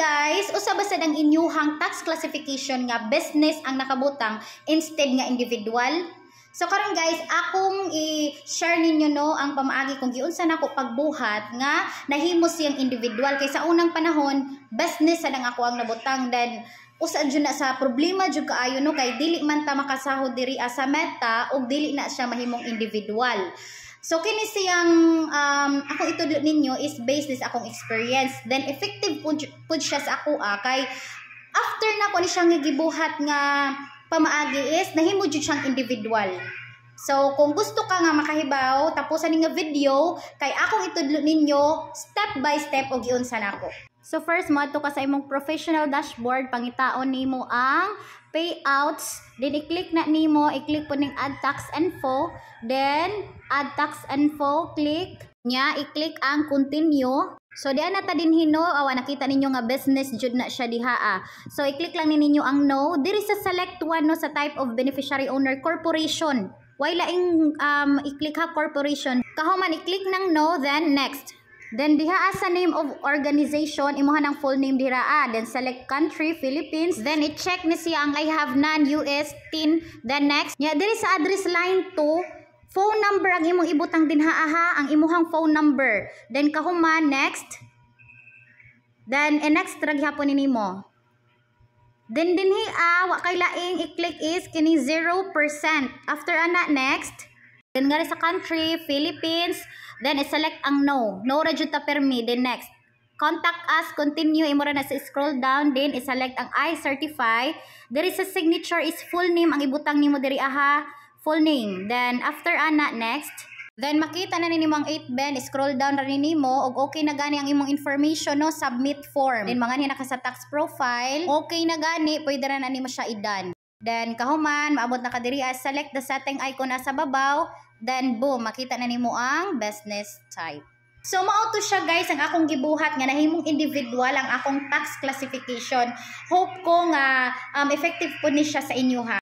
guys, usa ba sad ang inyuhang tax classification nga business ang nakabutang instead nga individual? So karon guys, akong i-share ninyo no ang pamaagi kung giunsa nako pagbuhat nga nahimo siyang individual kay sa unang panahon business sad ang ako ang nabutang, then usa jud na sa problema jud kaayo no kay dili man ta makasahod diri sa meta ug dili na siya mahimong individual. So kini siyang akong itudlo ninyo is based sa akong experience, then effective pud siya sa ako kay after na ko ni siyang gibuhat nga pamaagi is nahimo jud siyang individual. So kung gusto ka nga makahibaw tapusan ni nga video kay akong itudlo ninyo step by step og giunsa nako. So first mo adto ka sa imong professional dashboard, pangitaon nimo ang payouts, then i-click na nimo, i-click po ning add tax info, then add tax info, click nya, i-click ang continue. So diyan na ta din hino, nakita ninyo nga business jud na siya diha. So i-click lang ninyo ang no, diri sa select one no sa type of beneficiary owner corporation. Why laing i-click ha corporation. Kahuman i-click ng no, then next. Then diha sa name of organization, imuha ng full name dira then select country Philippines, then i-check ni siya ang I have none US tin, then next. Nya diri sa address line 2, phone number ang imong ibutang dinha ang imuhang phone number. Then kahuman next. Then next ra gihapon nimo. Then dinhi wa kay laing i-click is kini 0%. After ana next. Then nga sa country Philippines, then i-select ang no. No ra jud ta permi. Then next. Contact us, continue, imo ra na sa scroll down, then i-select ang I certify. Diri sa signature is full name ang ibutang nimo diri full name. Then after ana next. Then makita na nimo ang 8 ben, scroll down ra nimo og okay na gani ang imong information no, submit form. Then mga naka sa tax profile, okay na gani, pwede ra na nimo siya i-done. Then kahuman maabot na ka diri select the setting icon sa babaw, then boom, makita na nimo ang business type. So mao to siya guys ang akong gibuhat nga nahimong individual ang akong tax classification. Hope ko nga effective po ni siya sa inyo ha.